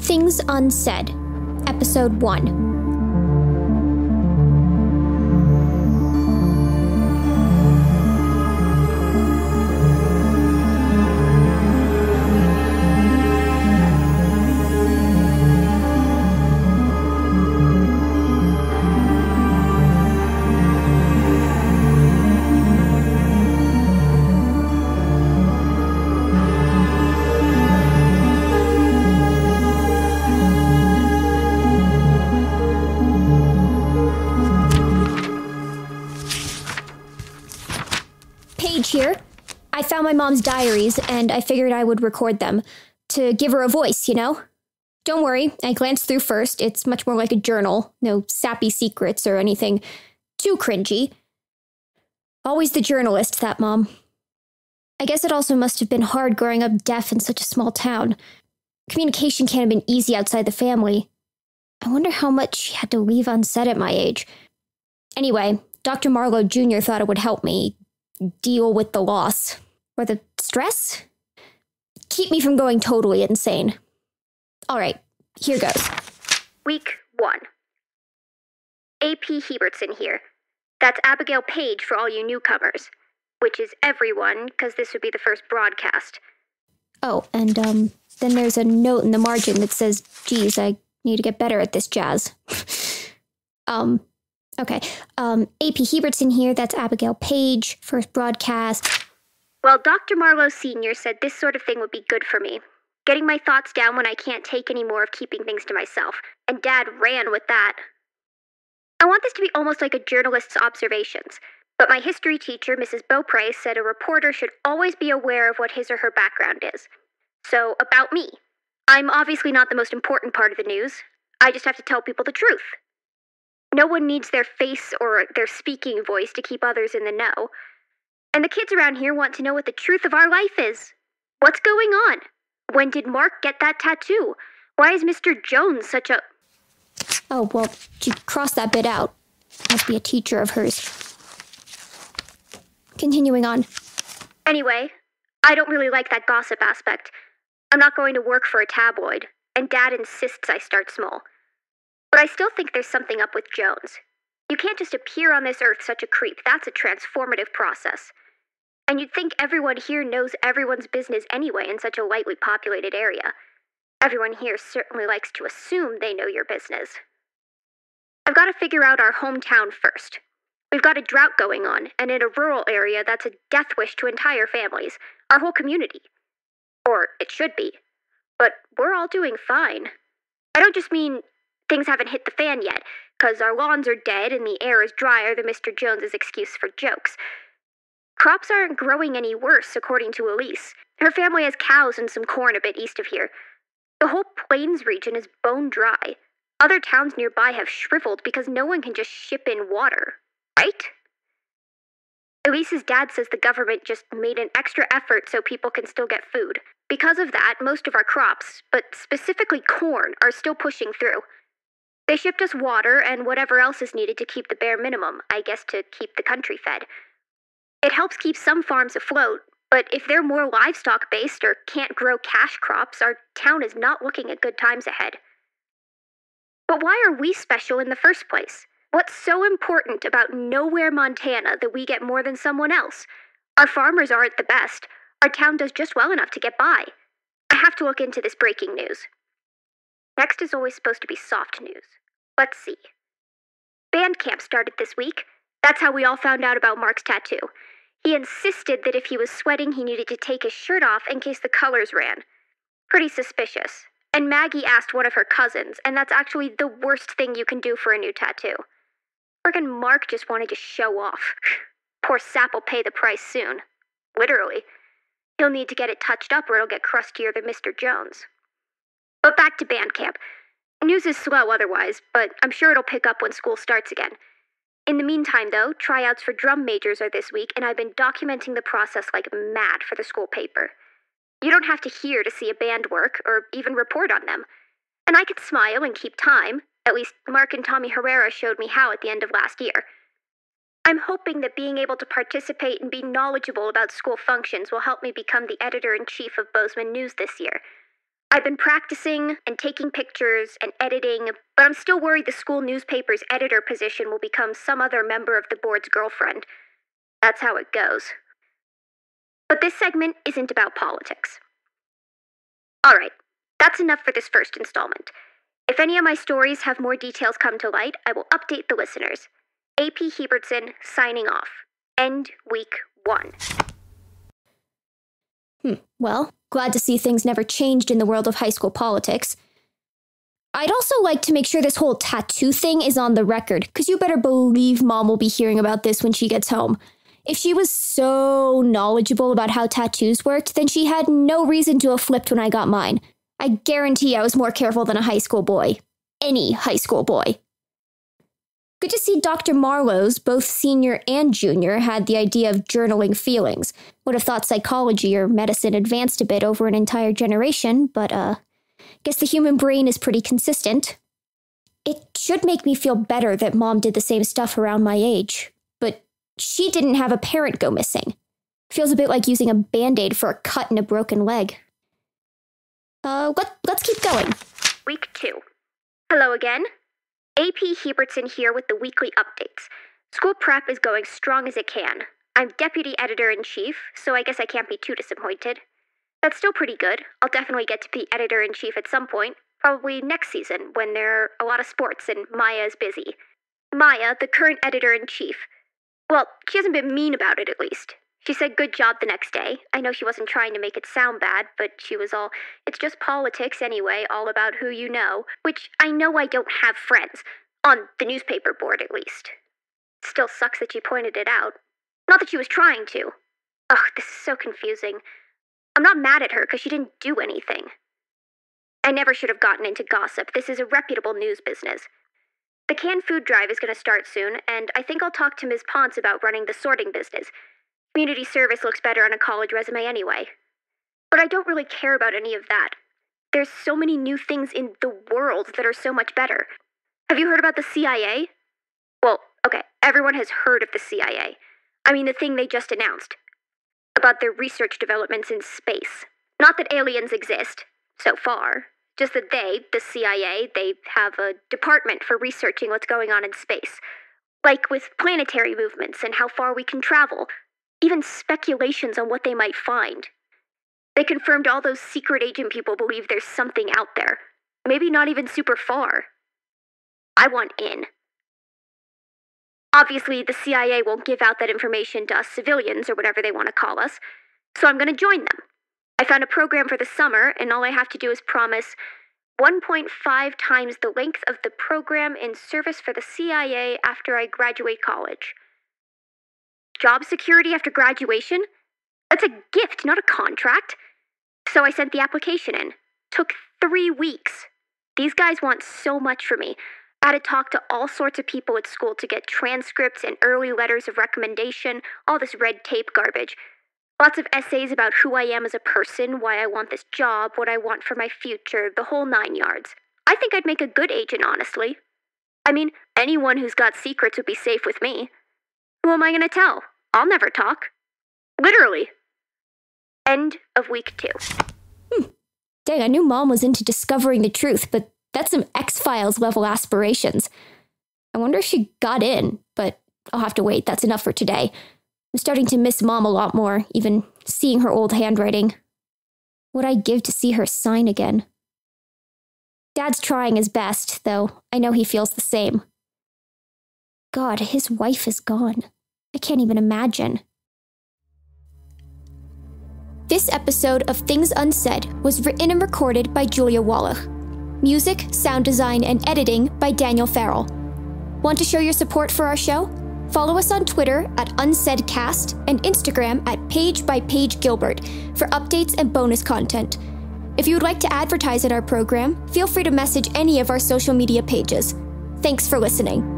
Things Unsaid, Episode 1. Paige here. I found my mom's diaries, and I figured I would record them. To give her a voice, you know? Don't worry, I glanced through first. It's much more like a journal. No sappy secrets or anything too cringy. Always the journalist, that mom. I guess it also must have been hard growing up deaf in such a small town. Communication can't have been easy outside the family. I wonder how much she had to leave unsaid at my age. Anyway, Dr. Marlowe Jr. thought it would help me deal with the loss. Or the stress? Keep me from going totally insane. Alright, here goes. Week 1. A.P. Hebertson here. That's Abigail Paige for all you newcomers. Which is everyone, because this would be the first broadcast. Oh, and then there's a note in the margin that says, geez, I need to get better at this jazz. Okay. A.P. Hebertson here, that's Abigail Paige, first broadcast. Well, Dr. Marlowe Sr. said this sort of thing would be good for me. Getting my thoughts down when I can't take any more of keeping things to myself. And Dad ran with that. I want this to be almost like a journalist's observations. But my history teacher, Mrs. Beaupre, said a reporter should always be aware of what his or her background is. So, about me. I'm obviously not the most important part of the news. I just have to tell people the truth. No one needs their face or their speaking voice to keep others in the know. And the kids around here want to know what the truth of our life is. What's going on? When did Mark get that tattoo? Why is Mr. Jones such a... Oh, well, she crossed that bit out. Must be a teacher of hers. Continuing on. Anyway, I don't really like that gossip aspect. I'm not going to work for a tabloid, and Dad insists I start small. But I still think there's something up with Jones. You can't just appear on this earth such a creep. That's a transformative process. And you'd think everyone here knows everyone's business anyway in such a lightly populated area. Everyone here certainly likes to assume they know your business. I've got to figure out our hometown first. We've got a drought going on, and in a rural area that's a death wish to entire families, our whole community. Or it should be. But we're all doing fine. I don't just mean things haven't hit the fan yet, 'cause our lawns are dead and the air is drier than Mr. Jones's excuse for jokes. Crops aren't growing any worse, according to Elise. Her family has cows and some corn a bit east of here. The whole plains region is bone dry. Other towns nearby have shriveled because no one can just ship in water, right? Elise's dad says the government just made an extra effort so people can still get food. Because of that, most of our crops, but specifically corn, are still pushing through. They shipped us water and whatever else is needed to keep the bare minimum, I guess to keep the country fed. It helps keep some farms afloat, but if they're more livestock-based or can't grow cash crops, our town is not looking at good times ahead. But why are we special in the first place? What's so important about nowhere Montana that we get more than someone else? Our farmers aren't the best. Our town does just well enough to get by. I have to look into this breaking news. Next is always supposed to be soft news. Let's see. Band camp started this week. That's how we all found out about Mark's tattoo. He insisted that if he was sweating, he needed to take his shirt off in case the colors ran. Pretty suspicious. And Maggie asked one of her cousins, and that's actually the worst thing you can do for a new tattoo. Friggin' Mark just wanted to show off. Poor sap will pay the price soon. Literally. He'll need to get it touched up or it'll get crustier than Mr. Jones. But back to band camp. News is slow otherwise, but I'm sure it'll pick up when school starts again. In the meantime, though, tryouts for drum majors are this week, and I've been documenting the process like mad for the school paper. You don't have to hear to see a band work, or even report on them. And I could smile and keep time. At least Mark and Tommy Herrera showed me how at the end of last year. I'm hoping that being able to participate and be knowledgeable about school functions will help me become the editor-in-chief of Bozeman News this year. I've been practicing and taking pictures and editing, but I'm still worried the school newspaper's editor position will become some other member of the board's girlfriend. That's how it goes. But this segment isn't about politics. All right, that's enough for this first installment. If any of my stories have more details come to light, I will update the listeners. AP Hebertson signing off. End week 1. Well, glad to see things never changed in the world of high school politics. I'd also like to make sure this whole tattoo thing is on the record, because you better believe Mom will be hearing about this when she gets home. If she was so knowledgeable about how tattoos worked, then she had no reason to have flipped when I got mine. I guarantee I was more careful than a high school boy. Any high school boy. Good to see Dr. Marlowe's, both senior and junior, had the idea of journaling feelings. Would have thought psychology or medicine advanced a bit over an entire generation, but, guess the human brain is pretty consistent. It should make me feel better that Mom did the same stuff around my age, but she didn't have a parent go missing. Feels a bit like using a Band-Aid for a cut in a broken leg. Let's keep going. Week 2. Hello again. AP Hebertson here with the weekly updates. School prep is going strong as it can. I'm deputy editor-in-chief, so I guess I can't be too disappointed. That's still pretty good. I'll definitely get to be editor-in-chief at some point, probably next season when there are a lot of sports and Maya is busy. Maya, the current editor-in-chief. Well, she hasn't been mean about it at least. She said good job the next day. I know she wasn't trying to make it sound bad, but she was all, it's just politics anyway, all about who you know, which I know I don't have friends. On the newspaper board, at least. Still sucks that she pointed it out. Not that she was trying to. Ugh, this is so confusing. I'm not mad at her because she didn't do anything. I never should have gotten into gossip. This is a reputable news business. The canned food drive is going to start soon, and I think I'll talk to Ms. Ponce about running the sorting business. Community service looks better on a college resume anyway. But I don't really care about any of that. There's so many new things in the world that are so much better. Have you heard about the CIA? Well, okay, everyone has heard of the CIA. I mean the thing they just announced. About their research developments in space. Not that aliens exist, so far. Just that they, the CIA, they have a department for researching what's going on in space. Like with planetary movements and how far we can travel. Even speculations on what they might find. They confirmed all those secret agent people believe there's something out there. Maybe not even super far. I want in. Obviously, the CIA won't give out that information to us civilians or whatever they want to call us, so I'm going to join them. I found a program for the summer, and all I have to do is promise 1.5 times the length of the program in service for the CIA after I graduate college. Job security after graduation? That's a gift, not a contract. So I sent the application in. Took 3 weeks. These guys want so much from me. I had to talk to all sorts of people at school to get transcripts and early letters of recommendation, all this red tape garbage. Lots of essays about who I am as a person, why I want this job, what I want for my future, the whole 9 yards. I think I'd make a good agent, honestly. I mean, anyone who's got secrets would be safe with me. Who am I going to tell? I'll never talk. Literally. End of week 2. Dang, I knew Mom was into discovering the truth, but that's some X-Files level aspirations. I wonder if she got in, but I'll have to wait. That's enough for today. I'm starting to miss Mom a lot more, even seeing her old handwriting. What'd I give to see her sign again? Dad's trying his best, though I know he feels the same. God, his wife is gone. I can't even imagine. This episode of Things Unsaid was written and recorded by Julia Wallach. Music, sound design, and editing by Daniel Farrell. Want to show your support for our show? Follow us on Twitter at UnsaidCast and Instagram at Paige by Paige Gilbert for updates and bonus content. If you would like to advertise at our program, feel free to message any of our social media pages. Thanks for listening.